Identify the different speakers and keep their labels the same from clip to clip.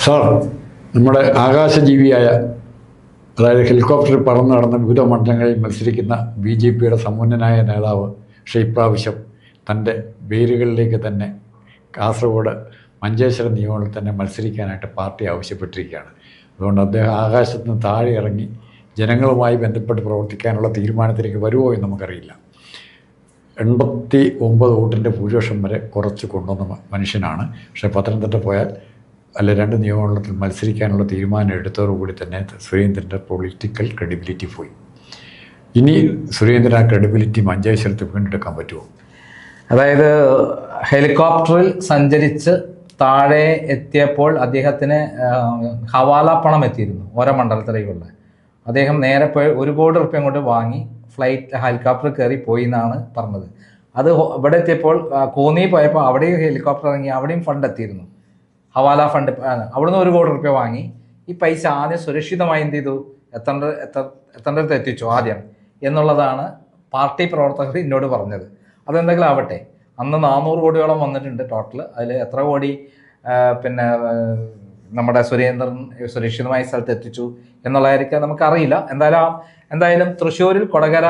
Speaker 1: Sir, നമ്മുടെ ആകാശജീവിയായ, അതായത് ഹെലികോപ്റ്ററിൽ പറന്നു നടന്ന വിവിധ മണ്ഡലങ്ങളിൽ മത്സരിക്കുന്ന BJPയുടെ സമുന്നതനായ നേതാവ് പക്ഷേ ഇപ്രാവശ്യം തൻ്റെ വേരുകളിലേക്ക് തന്നെ കാസർഗോഡ് മഞ്ചേശ്വരം നിയമങ്ങളിൽ തന്നെ മത്സരിക്കാനായിട്ട് പാർട്ടി ആവശ്യപ്പെട്ടിരിക്കുകയാണ്. അതുകൊണ്ട് അദ്ദേഹം ആകാശത്ത് നിന്ന് താഴെ ഇറങ്ങി ജനങ്ങളുമായി ബന്ധപ്പെട്ട് പ്രവർത്തിക്കാനുള്ള തീരുമാനത്തിലേക്ക് വരുമോ എന്ന് നമുക്കറിയില്ല. 89 വോട്ടിൻ്റെ ഭൂരിപക്ഷം വരെ കുറച്ച് കൊണ്ടുവന്ന മനുഷ്യനാണ്. പക്ഷേ പത്തനംതിട്ട പോയാൽ അല്ല 2 നിയമമണ്ഡലത്തിൽ മത്സരിക്കാനുള്ള തീരുമാനം എടുത്തതോടുകൂടി തന്നെ സുരേന്ദ്രൻ്റെ പൊളിറ്റിക്കൽ ക്രെഡിബിലിറ്റി പോയി. ഇനി സുരേന്ദ്രൻ ആ ക്രെഡിബിലിറ്റി മഞ്ചേശ്വരത്ത് വീണ്ടെടുക്കാൻ പറ്റുമോ?
Speaker 2: അതായത് ഹെലികോപ്റ്ററിൽ സഞ്ചരിച്ച് താഴെ എത്തിയപ്പോൾ അദ്ദേഹത്തിന് ഹവാല പണം എത്തിയിരുന്നു ഓരോ മണ്ഡലത്തിലേക്കുള്ള. അദ്ദേഹം നേരെ പോയി 1 കോടി റുപ്യ കൊണ്ട് വാങ്ങി ഹെലികോപ്റ്റർ കയറി പോയി എന്നാണ് പറഞ്ഞത്. അത് ഇവിടെ എത്തിയപ്പോൾ കോന്നി പോയപ്പോൾ അവിടെയും ഹെലികോപ്റ്റർ ഇറങ്ങി, അവിടെയും ഫണ്ട് എത്തിയിരുന്നു, ഹവാല ഫണ്ട്. അവിടുന്ന് 1 കോടി റുപ്യ വാങ്ങി ഈ പൈസ ആദ്യം സുരക്ഷിതമായി എന്ത് ചെയ്തു, എത്തേണ്ടടുത്ത് എത്തിച്ചു ആദ്യം എന്നുള്ളതാണ് പാർട്ടി പ്രവർത്തകർ എന്നോട് പറഞ്ഞത്. അതെന്തെങ്കിലും ആവട്ടെ, അന്ന് 400 കോടിയോളം വന്നിട്ടുണ്ട് ടോട്ടൽ. അതിൽ എത്ര കോടി പിന്നെ നമ്മുടെ സുരേന്ദ്രൻ സുരക്ഷിതമായ സ്ഥലത്ത് എത്തിച്ചു എന്നുള്ളതായിരിക്കും നമുക്കറിയില്ല. എന്തായാലും തൃശ്ശൂരിൽ കൊടകര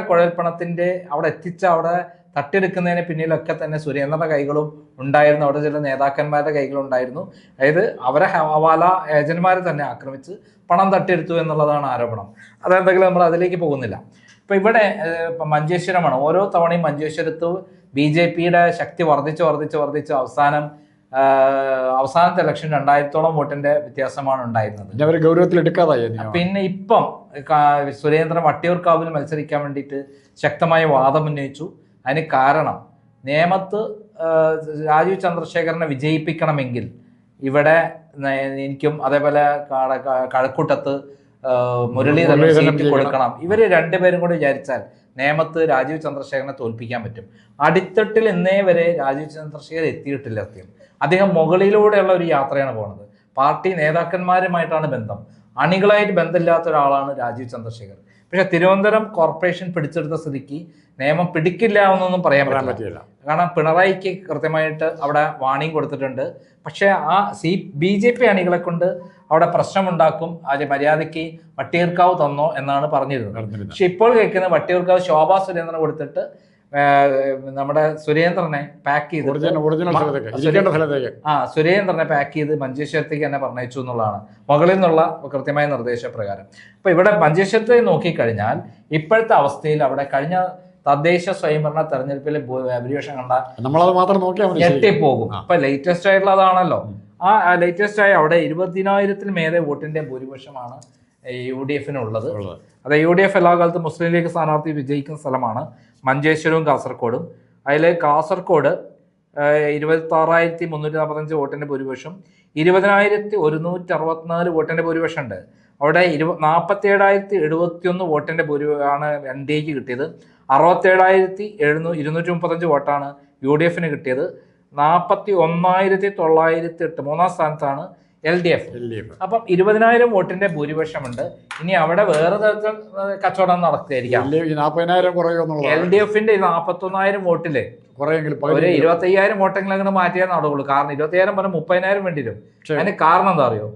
Speaker 2: കുഴൽപ്പണത്തിൻ്റെ അവിടെ എത്തിച്ച അവിടെ തട്ടിയെടുക്കുന്നതിന് പിന്നിലൊക്കെ തന്നെ സുരേന്ദ്രന്റെ കൈകളും ഉണ്ടായിരുന്നു. അവിടെ ചില നേതാക്കന്മാരുടെ കൈകളും ഉണ്ടായിരുന്നു. അതായത് അവരെ ഹവാല ഏജന്റുമാരെ തന്നെ ആക്രമിച്ച് പണം തട്ടിയെടുത്തു എന്നുള്ളതാണ് ആരോപണം. അതെന്തെങ്കിലും നമ്മൾ അതിലേക്ക് പോകുന്നില്ല. ഇപ്പം ഇവിടെ മഞ്ചേശ്വരമാണ്. ഓരോ തവണയും മഞ്ചേശ്വരത്ത് BJPയുടെ ശക്തി വർദ്ധിച്ച് അവസാനത്തെ ഇലക്ഷൻ 2000-ഓളം വോട്ടിന്റെ വ്യത്യാസമാണ് ഉണ്ടായിരുന്നത്. പിന്നെ ഇപ്പം സുരേന്ദ്രൻ വട്ടിയൂർക്കാവിൽ മത്സരിക്കാൻ വേണ്ടിയിട്ട് ശക്തമായ വാദം ഉന്നയിച്ചു. അതിന് കാരണം നേമത്ത് രാജീവ് ചന്ദ്രശേഖരനെ വിജയിപ്പിക്കണമെങ്കിൽ ഇവിടെ എനിക്കും അതേപോലെ കഴക്കൂട്ടത്ത് മുരളീധരൻ സീറ്റ് കൊടുക്കണം. ഇവര് 2 പേരും കൂടി വിചാരിച്ചാൽ നേമത്ത് രാജീവ് ചന്ദ്രശേഖരനെ തോൽപ്പിക്കാൻ പറ്റും. അടിത്തട്ടിൽ ഇന്നേ വരെ രാജീവ് ചന്ദ്രശേഖർ എത്തിയിട്ടില്ല. അദ്ദേഹം മുകളിലൂടെയുള്ള ഒരു യാത്രയാണ് പോകുന്നത്. പാർട്ടി നേതാക്കന്മാരുമായിട്ടാണ് ബന്ധം, അണികളായിട്ട് ബന്ധമില്ലാത്ത ഒരാളാണ് രാജീവ് ചന്ദ്രശേഖർ. പക്ഷെ തിരുവനന്തപുരം കോർപ്പറേഷൻ പിടിച്ചെടുത്ത സ്ഥിതിക്ക് നിയമം പിടിക്കില്ല എന്നൊന്നും പറയാൻ പറ്റില്ല. കാരണം പിണറായിക്ക് കൃത്യമായിട്ട് അവിടെ വാണിംഗ് കൊടുത്തിട്ടുണ്ട്. പക്ഷെ ആ BJP അണികളെ കൊണ്ട് അവിടെ പ്രശ്നമുണ്ടാക്കും, അത് മര്യാദയ്ക്ക് വട്ടിയൂർക്കാവ് തന്നോ എന്നാണ് പറഞ്ഞിരുന്നത്. പക്ഷെ ഇപ്പോൾ കേൾക്കുന്നത് വട്ടിയൂർക്കാവ് ശോഭാ സുരേന്ദ്രനെ കൊടുത്തിട്ട് നമ്മുടെ സുരേന്ദ്രനെ പാക്ക് ചെയ്ത് സുരേന്ദ്രനെ പാക്ക് ചെയ്ത് മഞ്ചേശ്വരത്തേക്ക് തന്നെ പറഞ്ഞയച്ചു എന്നുള്ളതാണ് മുകളിൽ നിന്നുള്ള കൃത്യമായ നിർദ്ദേശപ്രകാരം. അപ്പൊ ഇവിടെ മഞ്ചേശ്വരത്തെ നോക്കിക്കഴിഞ്ഞാൽ ഇപ്പോഴത്തെ അവസ്ഥയിൽ അവിടെ കഴിഞ്ഞ തദ്ദേശ സ്വയംഭരണ തെരഞ്ഞെടുപ്പിൽ ഭൂരിപക്ഷം കണ്ടാൽ നമ്മളത് മാത്രം നോക്കിയാൽ ഞെട്ടിപ്പോകും. ഇപ്പൊ ലേറ്റസ്റ്റ് ആയിട്ടുള്ളതാണല്ലോ. ആ ലേറ്റസ്റ്റ് ആയി അവിടെ 20,000-ൽ മേലെ വോട്ടിന്റെ ഭൂരിപക്ഷമാണ് UDF-നുള്ളത്. അത് UDF എല്ലാ കാലത്തും മുസ്ലിം ലീഗ് സ്ഥാനാർത്ഥി വിജയിക്കുന്ന സ്ഥലമാണ് മഞ്ചേശ്വരവും കാസർഗോഡും. അതിൽ കാസർഗോഡ് 26,345 വോട്ടിന്റെ ഭൂരിപക്ഷം, 20,164 വോട്ടിന്റെ ഭൂരിപക്ഷം ഉണ്ട്. അവിടെ 47,071 വോട്ടിന്റെ ഭൂരിപക്ഷമാണ് NDAക്ക് കിട്ടിയത്. 67,235 വോട്ടാണ് UDF-ന് കിട്ടിയത്. 41,908 മൂന്നാം സ്ഥാനത്താണ് LDF. അപ്പം 20,000 വോട്ടിന്റെ ഭൂരിപക്ഷമുണ്ട്. ഇനി അവിടെ വേറെ തരത്തിൽ കച്ചവടം നടക്കുകയായിരിക്കാം. LDF-ന്റെ 41,000 വോട്ടില് ഒരു 25,000 വോട്ടെങ്കിലും അങ്ങനെ മാറ്റിയാൽ നടക്കുള്ളൂ. കാരണം 20,000 പറഞ്ഞാൽ 30,000 വേണ്ടി വരും. അതിന് കാരണം എന്താ അറിയോ?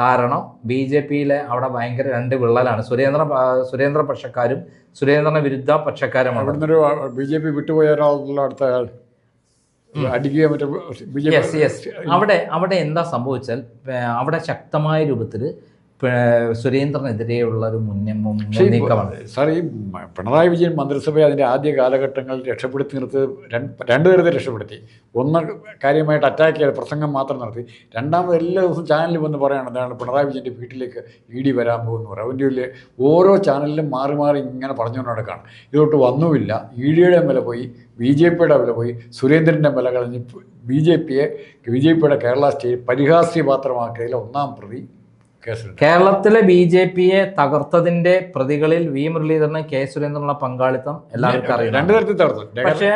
Speaker 2: കാരണം BJPയിലെ അവിടെ ഭയങ്കര 2 വിള്ളലാണ്. സുരേന്ദ്ര പക്ഷക്കാരും സുരേന്ദ്രന് വിരുദ്ധ പക്ഷക്കാരുമാണ്.
Speaker 1: BJP വിട്ടുപോയ ഒരാളുള്ള അടുത്ത
Speaker 2: അവിടെ എന്താ സംഭവിച്ചാൽ അവിടെ ശക്തമായ രൂപത്തിൽ സുരേന്ദ്രനെതിരെയുള്ള ഒരു നീക്കമാണ്.
Speaker 1: സാർ, ഈ പിണറായി വിജയൻ മന്ത്രിസഭയെ അതിൻ്റെ ആദ്യ കാലഘട്ടങ്ങളിൽ രക്ഷപ്പെടുത്തി നിർത്തിയത് 2 തരത്തിൽ രക്ഷപ്പെടുത്തി. ഒന്ന്, കാര്യമായിട്ട് അറ്റാക്ക് ചെയ്ത് പ്രസംഗം മാത്രം നടത്തി. രണ്ടാമത് എല്ലാ ദിവസവും ചാനലിൽ വന്ന് പറയണം എന്താണ് പിണറായി വിജയൻ്റെ വീട്ടിലേക്ക് ED വരാൻ പോകുന്നു. റവന്യൂവിലെ ഓരോ ചാനലിലും മാറി ഇങ്ങനെ പറഞ്ഞുകൊണ്ട് നടക്കുകയാണ്. ഇതോട്ട് വന്നുമില്ല. EDയുടെ വില പോയി, BJPയുടെ വില പോയി, സുരേന്ദ്രൻ്റെ വില കളഞ്ഞ് BJPയുടെ കേരള സ്റ്റേറ്റ് പരിഹാസ്യപാത്രമാക്കിയതിൽ 1-ാം പ്രതി
Speaker 2: കേരളത്തിലെ BJPയെ തകർത്തതിന്റെ പ്രതികളിൽ V മുരളീധരന് K സുരേന്ദ്രനുള്ള പങ്കാളിത്തം എല്ലാവർക്കും അറിയാം. പക്ഷേ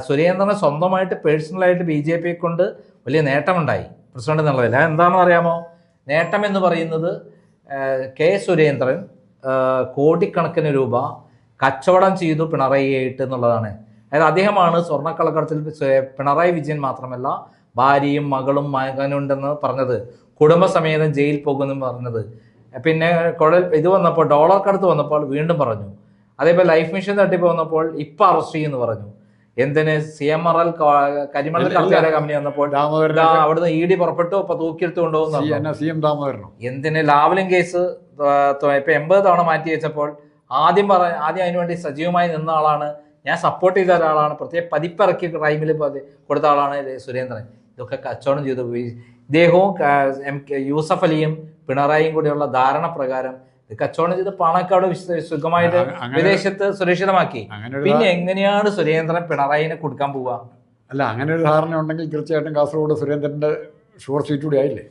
Speaker 2: സുരേന്ദ്രന് സ്വന്തമായിട്ട് പേഴ്സണലായിട്ട് BJPയെ കൊണ്ട് വലിയ നേട്ടമുണ്ടായി പ്രസിഡന്റ് എന്നുള്ളതില്ല. എന്താണെന്ന് അറിയാമോ? നേട്ടം എന്ന് പറയുന്നത് K സുരേന്ദ്രൻ കോടിക്കണക്കിന് രൂപ കച്ചവടം ചെയ്തു പിണറായിയായിട്ട് എന്നുള്ളതാണ്. അതായത് അദ്ദേഹമാണ് സ്വർണ്ണക്കള്ളക്കടത്തിൽ പിണറായി വിജയൻ മാത്രമല്ല ഭാര്യയും മകളും മകനുണ്ടെന്ന് പറഞ്ഞത്, കുടുംബസമേതം ജയിൽ പോകുമെന്ന് പറഞ്ഞത്, പിന്നെ ഇത് വന്നപ്പോൾ ഡോളർ കടത്ത് വന്നപ്പോൾ വീണ്ടും പറഞ്ഞു, അതേപോലെ ലൈഫ് മിഷൻ തട്ടിപ്പ് വന്നപ്പോൾ ഇപ്പൊ അറസ്റ്റ് ചെയ്യുമെന്ന് പറഞ്ഞു. എന്തിന് CMRL കരിമണൽ കടത്തുകാരെ കമ്പനി വന്നപ്പോൾ അവിടുന്ന് ED പുറപ്പെട്ടു, ഇപ്പൊ തൂക്കിയെടുത്ത് കൊണ്ടുപോകുന്നു. എന്തിന് ലാവലിംഗ് കേസ് ഇപ്പൊ 80 തവണ മാറ്റി വെച്ചപ്പോൾ ആദ്യം അതിനുവേണ്ടി സജീവമായി നിന്ന ആളാണ്, ഞാൻ സപ്പോർട്ട് ചെയ്ത ഒരാളാണ്, പ്രത്യേക പതിപ്പിറക്കിയ ടൈമിൽ കൊടുത്ത ആളാണ് സുരേന്ദ്രൻ. ഇതൊക്കെ കച്ചവടം ചെയ്തു പോയി. ഇദ്ദേഹവും യൂസഫ് അലിയും പിണറായിയും കൂടിയുള്ള ധാരണ പ്രകാരം കച്ചവടം ചെയ്ത് പണമൊക്കെ അവിടെ സുഖമായിട്ട് വിദേശത്ത് സുരക്ഷിതമാക്കി. പിന്നെ എങ്ങനെയാണ് സുരേന്ദ്രൻ പിണറായിനെ കൊടുക്കാൻ പോവുക?
Speaker 1: അല്ല, അങ്ങനെ ഒരു ധാരണ ഉണ്ടെങ്കിൽ തീർച്ചയായിട്ടും കാസർഗോഡ് സുരേന്ദ്രന്റെ ഷുവർ സീറ്റ് കൂടി ആയില്ലേ?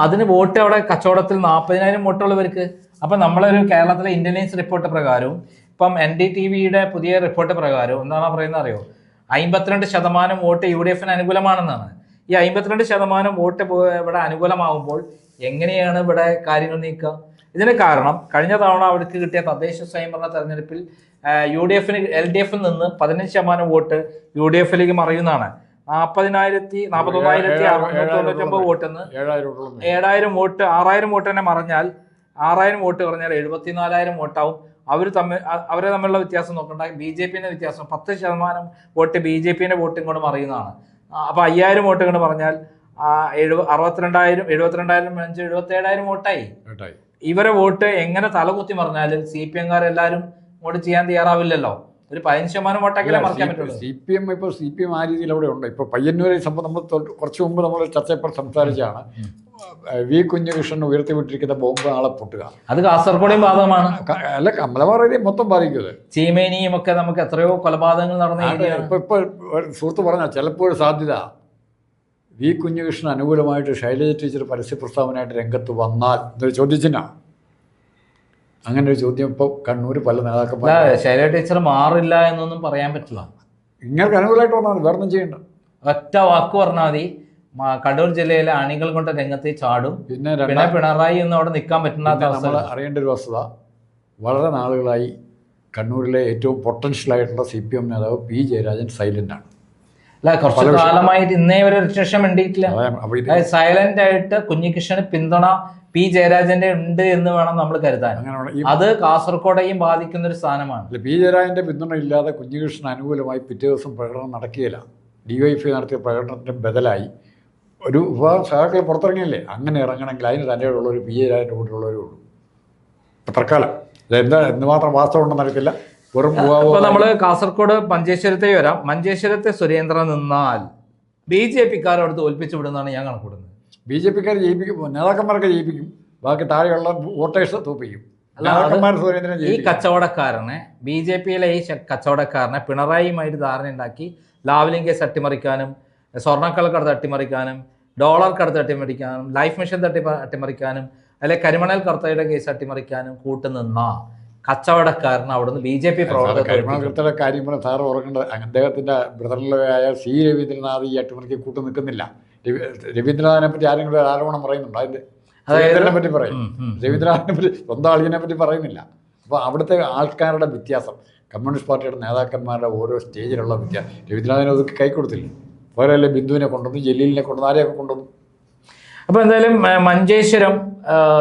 Speaker 2: അതിന് വോട്ട് അവിടെ കച്ചവടത്തിൽ 40,000 വോട്ടുള്ളവർക്ക്. അപ്പൊ നമ്മളൊരു കേരളത്തിലെ ഇന്റലിജൻസ് റിപ്പോർട്ട് പ്രകാരവും ഇപ്പം NDTVയുടെ പുതിയ റിപ്പോർട്ട് പ്രകാരം എന്താണ് പറയുന്നത് അറിയോ? 52% വോട്ട് UDF അനുകൂലമാണെന്നാണ്. ഈ 52% വോട്ട് ഇവിടെ അനുകൂലമാകുമ്പോൾ എങ്ങനെയാണ് ഇവിടെ കാര്യങ്ങൾ നീക്കുക? ഇതിന് കാരണം കഴിഞ്ഞ തവണ അവർക്ക് കിട്ടിയ തദ്ദേശ സ്വയംഭരണ തെരഞ്ഞെടുപ്പിൽ LDF നിന്ന് 15% വോട്ട് UDFിലേക്ക് മറിയുന്നതാണ്. 41,699 വോട്ടെന്ന് 7,000 വോട്ട് 6,000 വോട്ട് തന്നെ മറിഞ്ഞാൽ 6,000 വോട്ട് പറഞ്ഞാൽ 74,000 വോട്ടാവും. അവരെ തമ്മിലുള്ള വ്യത്യാസം നോക്കണ്ട. BJPന്റെ വ്യത്യാസം 10% വോട്ട് BJPന്റെ വോട്ട് ഇങ്ങോട്ട് മറിയുന്നതാണ്. അപ്പൊ 5,000 വോട്ട് ഇങ്ങോട്ട് പറഞ്ഞാൽ 72,000 77,000 വോട്ടായി. ഇവരെ വോട്ട് എങ്ങനെ തലകുത്തി മറിഞ്ഞാലും CPM-കാരെല്ലാരും വോട്ട് ചെയ്യാൻ തയ്യാറാവില്ലല്ലോ. ഒരു 15% വോട്ടെങ്കിലും മറിക്കാൻ പറ്റുള്ളൂ.
Speaker 1: CPM ആ രീതിയിൽ അവിടെ ഉണ്ട്. ഇപ്പൊ പയ്യന്നൂരെ സംഭവം നമ്മൾ കുറച്ച് മുമ്പ് നമ്മൾ ചർച്ചയപ്പോൾ സംസാരിച്ചാണ്. വി കുഞ്ഞകൃഷ്ണൻ ഉയർത്തിവിട്ടിരിക്കുന്ന ബോംബ് നാളെ പൊട്ടുക.
Speaker 2: അത് കാസർഗോഡേയും ബാധകമാണ്.
Speaker 1: അല്ല, കമലവാറേനെ മൊത്തം ബാധിക്കുന്നത്.
Speaker 2: ചീമേനിയും ഒക്കെ നമുക്ക് എത്രയോ കൊലപാതകങ്ങൾ നടന്നു.
Speaker 1: ഇപ്പൊ സുഹൃത്ത് പറഞ്ഞ ചിലപ്പോൾ സാധ്യത വി കുഞ്ഞകൃഷ്ണൻ അനുകൂലമായിട്ട് ശൈലജ ടീച്ചർ പരസ്യ പ്രസ്താവനയായിട്ട് രംഗത്ത് വന്നാൽ എന്നൊരു ചോദ്യചിഹ്നം. അങ്ങനെ ഒരു ചോദ്യം ഇപ്പോൾ കണ്ണൂർ പല നേതാക്കന്മാർ.
Speaker 2: ശൈലജ ടീച്ചർ മാറില്ല എന്നൊന്നും പറയാൻ പറ്റില്ല.
Speaker 1: ഇങ്ങനെ അനുകൂലമായിട്ട് വന്നാൽ മതി, വേറൊന്നും ചെയ്യണ്ട.
Speaker 2: ഒറ്റ വാക്ക് പറഞ്ഞാൽ മതി, കണ്ണൂർ ജില്ലയിലെ അണികൾ കൊണ്ട് രംഗത്ത് ചാടും. പിന്നെ പിണറായി ഒന്നും അവിടെ നിൽക്കാൻ പറ്റുന്ന
Speaker 1: നമ്മൾ അറിയേണ്ട ഒരു വസ്തുത, വളരെ നാളുകളായി കണ്ണൂരിലെ ഏറ്റവും പൊട്ടൻഷ്യലായിട്ടുള്ള CPM നേതാവ് P ജയരാജൻ സൈലന്റ് ആണ്.
Speaker 2: അല്ല, കുറച്ചു കാലമായിട്ട് ഇന്നേ ഒരു രക്ഷ വേണ്ടിയിട്ടില്ല. സൈലന്റ് ആയിട്ട് കുഞ്ഞികൃഷ്ണന് പിന്തുണ P ജയരാജന്റെ ഉണ്ട് എന്ന് വേണം നമ്മൾ കരുതാൻ. അത് കാസർഗോഡേയും ബാധിക്കുന്ന ഒരു സ്ഥാനമാണ്.
Speaker 1: P ജയരാജന്റെ പിന്തുണ ഇല്ലാതെ കുഞ്ഞികൃഷ്ണൻ അനുകൂലമായി പിറ്റേ ദിവസം പ്രകടനം നടക്കുകയില്ല. DYFI നടത്തിയ പ്രകടനത്തിന് ബദലായി ഒരു വിഭാഗം സഹാക്കൾ പുറത്തിറങ്ങിയില്ലേ, അങ്ങനെ ഇറങ്ങണമെങ്കിൽ അതിന് തൻ്റെ ഉള്ളൊരു P ജയരാജൻ്റെ കൂട്ടിലുള്ളവരേ ഉള്ളൂ ഇപ്പം തൽക്കാലം. ഇതെന്താ എന്തുമാത്രം വാസ്തവം ഉണ്ടെന്ന് അറിയത്തില്ല.
Speaker 2: നമ്മള് കാസർഗോഡ് മഞ്ചേശ്വരത്തെ വരാം. മഞ്ചേശ്വരത്തെ സുരേന്ദ്രൻ നിന്നാൽ BJP-ക്കാരോട് തോൽപ്പിച്ചു വിടുന്നതാണ് ഞാൻ കണക്കൂടുന്നത്.
Speaker 1: BJP-ക്കാർ ജയിപ്പിക്കും, നേതാക്കന്മാരൊക്കെ ജയിപ്പിക്കും, ബാക്കി താഴെയുള്ള വോട്ടേഴ്സ് തോൽപ്പിക്കും. നേതാക്കന്മാർ സുരേന്ദ്രൻ
Speaker 2: ഈ കച്ചവടക്കാരനെ, BJP-യിലെ ഈ കച്ചവടക്കാരനെ പിണറായിയുമായിട്ട് ധാരണ ഉണ്ടാക്കി ലാവലിംഗ് കേസ് അട്ടിമറിക്കാനും, സ്വർണ്ണക്കള്ളക്കടത്ത് അട്ടിമറിക്കാനും, ഡോളർ കടത്ത് അട്ടിമറിക്കാനും, ലൈഫ് മിഷൻ അട്ടിമറിക്കാനും, അല്ലെ കരിമണൽ കടത്തയുടെ കേസ് അട്ടിമറിക്കാനും കൂട്ടുനിന്ന കച്ചവടക്കാരൻ അവിടുന്ന് BJP
Speaker 1: കരിമണൽ കാര്യം പറഞ്ഞ സാറ് ഓർക്കേണ്ടത്, അദ്ദേഹത്തിന്റെ ബ്രദറിലായ C രവീന്ദ്രനാഥ് ഈ അട്ടിമറിക്ക് കൂട്ടു നിൽക്കുന്നില്ല. രവീന്ദ്രനാഥിനെ പറ്റി ആരെങ്കിലും ആരോപണം പറയുന്നുണ്ടോ? അതിന്റെ രവീന്ദ്രനെ പറ്റി പറയും, രവീന്ദ്രനാഥിനെ പറ്റി സ്വന്തം ആളിനെ പറ്റി പറയുന്നില്ല. അപ്പോൾ അവിടുത്തെ ആൾക്കാരുടെ വ്യത്യാസം, കമ്മ്യൂണിസ്റ്റ് പാർട്ടിയുടെ നേതാക്കന്മാരുടെ ഓരോ സ്റ്റേജിലുള്ള വ്യത്യാസം. രവീന്ദ്രനാഥിനെ ഒതുക്കി കൈ കൊടുത്തില്ല. വേറെ ബിന്ദുവിനെ കൊണ്ടുവന്നു, ജലീലിനെ കൊണ്ടുവന്നു, ആരെയൊക്കെ കൊണ്ടുവന്നു.
Speaker 2: അപ്പോൾ എന്തായാലും മഞ്ചേശ്വരം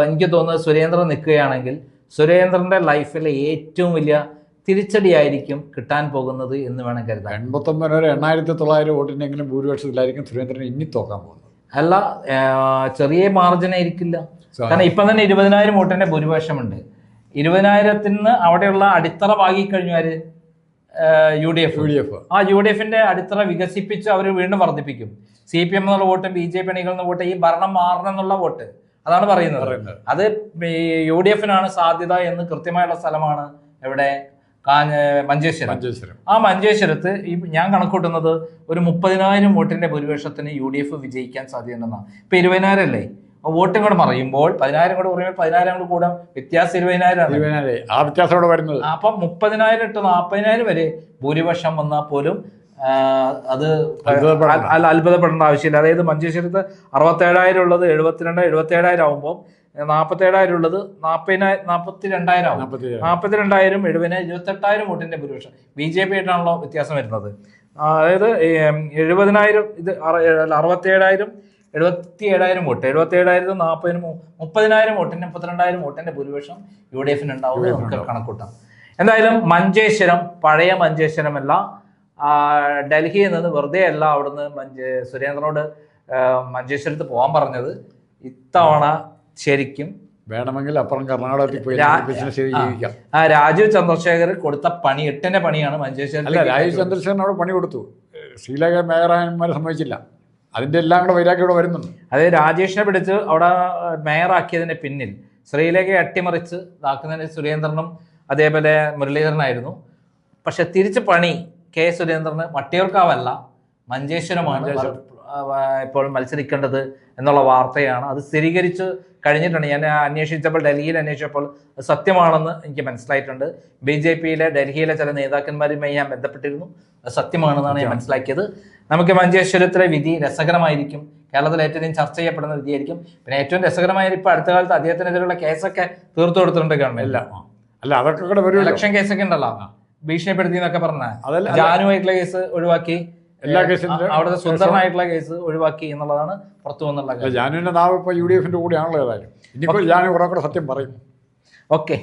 Speaker 2: എനിക്ക് തോന്നുന്നത് സുരേന്ദ്രൻ നിൽക്കുകയാണെങ്കിൽ സുരേന്ദ്രന്റെ ലൈഫിലെ ഏറ്റവും വലിയ തിരിച്ചടിയായിരിക്കും കിട്ടാൻ പോകുന്നത് എന്ന് വേണം കരുതാൻ.
Speaker 1: 89 വരെ 8,900 വോട്ടിനെങ്കിലും ഭൂരിപക്ഷത്തിലായിരിക്കും സുരേന്ദ്രൻ ഇനി തോക്കാൻ പോകുന്നത്.
Speaker 2: അല്ല, ചെറിയ മാർജിൻ ആയിരിക്കില്ല. കാരണം ഇപ്പം തന്നെ 20,000 വോട്ടിന്റെ ഭൂരിപക്ഷമുണ്ട്. 20,000-ന് അവിടെയുള്ള അടിത്തറ പാകിക്കഴിഞ്ഞു ആര്? UDF. ആ UDF-ന്റെ അടിത്തറ വികസിപ്പിച്ച് അവർ വീണ്ടും വർദ്ധിപ്പിക്കും. CPM എന്നുള്ള വോട്ട്, BJP അണികളുടെ വോട്ട്, ഈ ഭരണം മാറണം എന്നുള്ള വോട്ട്, അതാണ് പറയുന്നത്. അത് UDF-നാണ് സാധ്യത എന്ന് കൃത്യമായുള്ള സ്ഥലമാണ് എവിടെ? മഞ്ചേശ്വരം. ആ മഞ്ചേശ്വരത്ത് ഞാൻ കണക്കൂട്ടുന്നത് ഒരു 30,000 വോട്ടിന്റെ ഭൂരിപക്ഷത്തിന് UDF വിജയിക്കാൻ സാധ്യതയുണ്ടെന്നാണ്. ഇപ്പൊ 20,000 അല്ലേ, വോട്ടും കൂടെ മറിയുമ്പോൾ 10,000 കൂടെ പറയുമ്പോൾ 10,000 കൂടെ കൂടാം, വ്യത്യാസം 20,000 വരുന്നത്. അപ്പൊ 30,000 to 40,000 വരെ ഭൂരിപക്ഷം വന്നാൽ പോലും അത് അത്ഭുതപ്പെടേണ്ട ആവശ്യമില്ല. അതായത് മഞ്ചേശ്വരത്ത് 67,000 ഉള്ളത് 77,000 ആവുമ്പോൾ 47,000 ഉള്ളത് 42,000 ആവും. 42,000 70,000 28,000 വോട്ടിന്റെ ഭൂരിപക്ഷം BJP ആയിട്ടാണല്ലോ വ്യത്യാസം വരുന്നത്. അതായത് 70,000 ഇത് 67,000 77,000 വോട്ട് 77,000 40 30,000 വോട്ടിന്റെ 32,000 വോട്ടിന്റെ ഭൂരിപക്ഷം UDF ഉണ്ടാവും നമുക്ക് കണക്കൂട്ടാം. എന്തായാലും മഞ്ചേശ്വരം പഴയ മഞ്ചേശ്വരമല്ല, ഡൽഹിയിൽ നിന്ന് വെറുതെ അല്ല അവിടുന്ന് സുരേന്ദ്രനോട് മഞ്ചേശ്വരത്ത് പോകാൻ പറഞ്ഞത്. ഇത്തവണ ശരിക്കും
Speaker 1: വേണമെങ്കിൽ അപ്പുറം കർണാടകത്തിൽ പോയി ബിസിനസ് ചെയ്ത് ജീവിക്കാം.
Speaker 2: രാജീവ് ചന്ദ്രശേഖർ കൊടുത്ത പണി 8ന്റെ പണിയാണ് മഞ്ചേശ്വരം.
Speaker 1: അല്ല, രാജീവ് ചന്ദ്രശേഖരൻ അവിടെ പണി കൊടുത്തു, ശ്രീലേഖ മേയറാന്മാരെ സമ്മതിച്ചില്ല. അതിന്റെ എല്ലാം കൂടെ വൈരാഗ്യം ഇവിടെ വരുന്നുണ്ട്.
Speaker 2: അത് രാജേഷിനെ പിടിച്ച് അവിടെ മേയറാക്കിയതിന്റെ പിന്നിൽ ശ്രീലേഖയെ അട്ടിമറിച്ച് ഇതാക്കുന്നതിന് സുരേന്ദ്രനും അതേപോലെ മുരളീധരനായിരുന്നു. പക്ഷെ തിരിച്ച് പണി കെ സുരേന്ദ്രന് വട്ടിയൂർക്കാവല്ല മഞ്ചേശ്വരമാണ് ഇപ്പോൾ മത്സരിക്കേണ്ടത് എന്നുള്ള വാർത്തയാണ്. അത് സ്ഥിരീകരിച്ച് കഴിഞ്ഞിട്ടുണ്ട്. ഞാൻ അന്വേഷിച്ചപ്പോൾ, ഡൽഹിയിൽ അന്വേഷിച്ചപ്പോൾ സത്യമാണെന്ന് എനിക്ക് മനസ്സിലായിട്ടുണ്ട്. BJPയിലെ ഡൽഹിയിലെ ചില നേതാക്കന്മാരുമായി ഞാൻ ബന്ധപ്പെട്ടിരുന്നു. അത് സത്യമാണെന്നാണ് ഞാൻ മനസ്സിലാക്കിയത്. നമുക്ക് മഞ്ചേശ്വരത്തിലെ വിധി രസകരമായിരിക്കും. കേരളത്തിൽ ഏറ്റവും ചർച്ച ചെയ്യപ്പെടുന്ന വിധിയായിരിക്കും. പിന്നെ ഏറ്റവും രസകരമായ ഇപ്പോൾ അടുത്ത കാലത്ത് അദ്ദേഹത്തിനെതിരെയുള്ള കേസൊക്കെ തീർത്തു കൊടുത്തിട്ടുണ്ട് ഗവൺമെന്റ്.
Speaker 1: അല്ല, അതൊക്കെ കൂടെ വരും.
Speaker 2: ഇലക്ഷൻ കേസൊക്കെ ഉണ്ടല്ലോ, ഭീഷണിപ്പെടുത്തി എന്നൊക്കെ പറഞ്ഞ ജാനുവായിട്ടുള്ള കേസ് ഒഴിവാക്കി,
Speaker 1: എല്ലാ കേസിലും
Speaker 2: അവിടുത്തെ സുന്ദരനായിട്ടുള്ള കേസ് ഒഴിവാക്കി എന്നുള്ളതാണ് പുറത്തു വന്നുള്ള കാര്യം.
Speaker 1: ജാനുവിന്റെ നാവ് ഇപ്പോൾ UDF കൂടെയാണല്ലോ. ഏതായാലും ഇനിയിപ്പോൾ ജാനു കുറെ കൂടെ സത്യം പറയും.
Speaker 2: ഓക്കെ.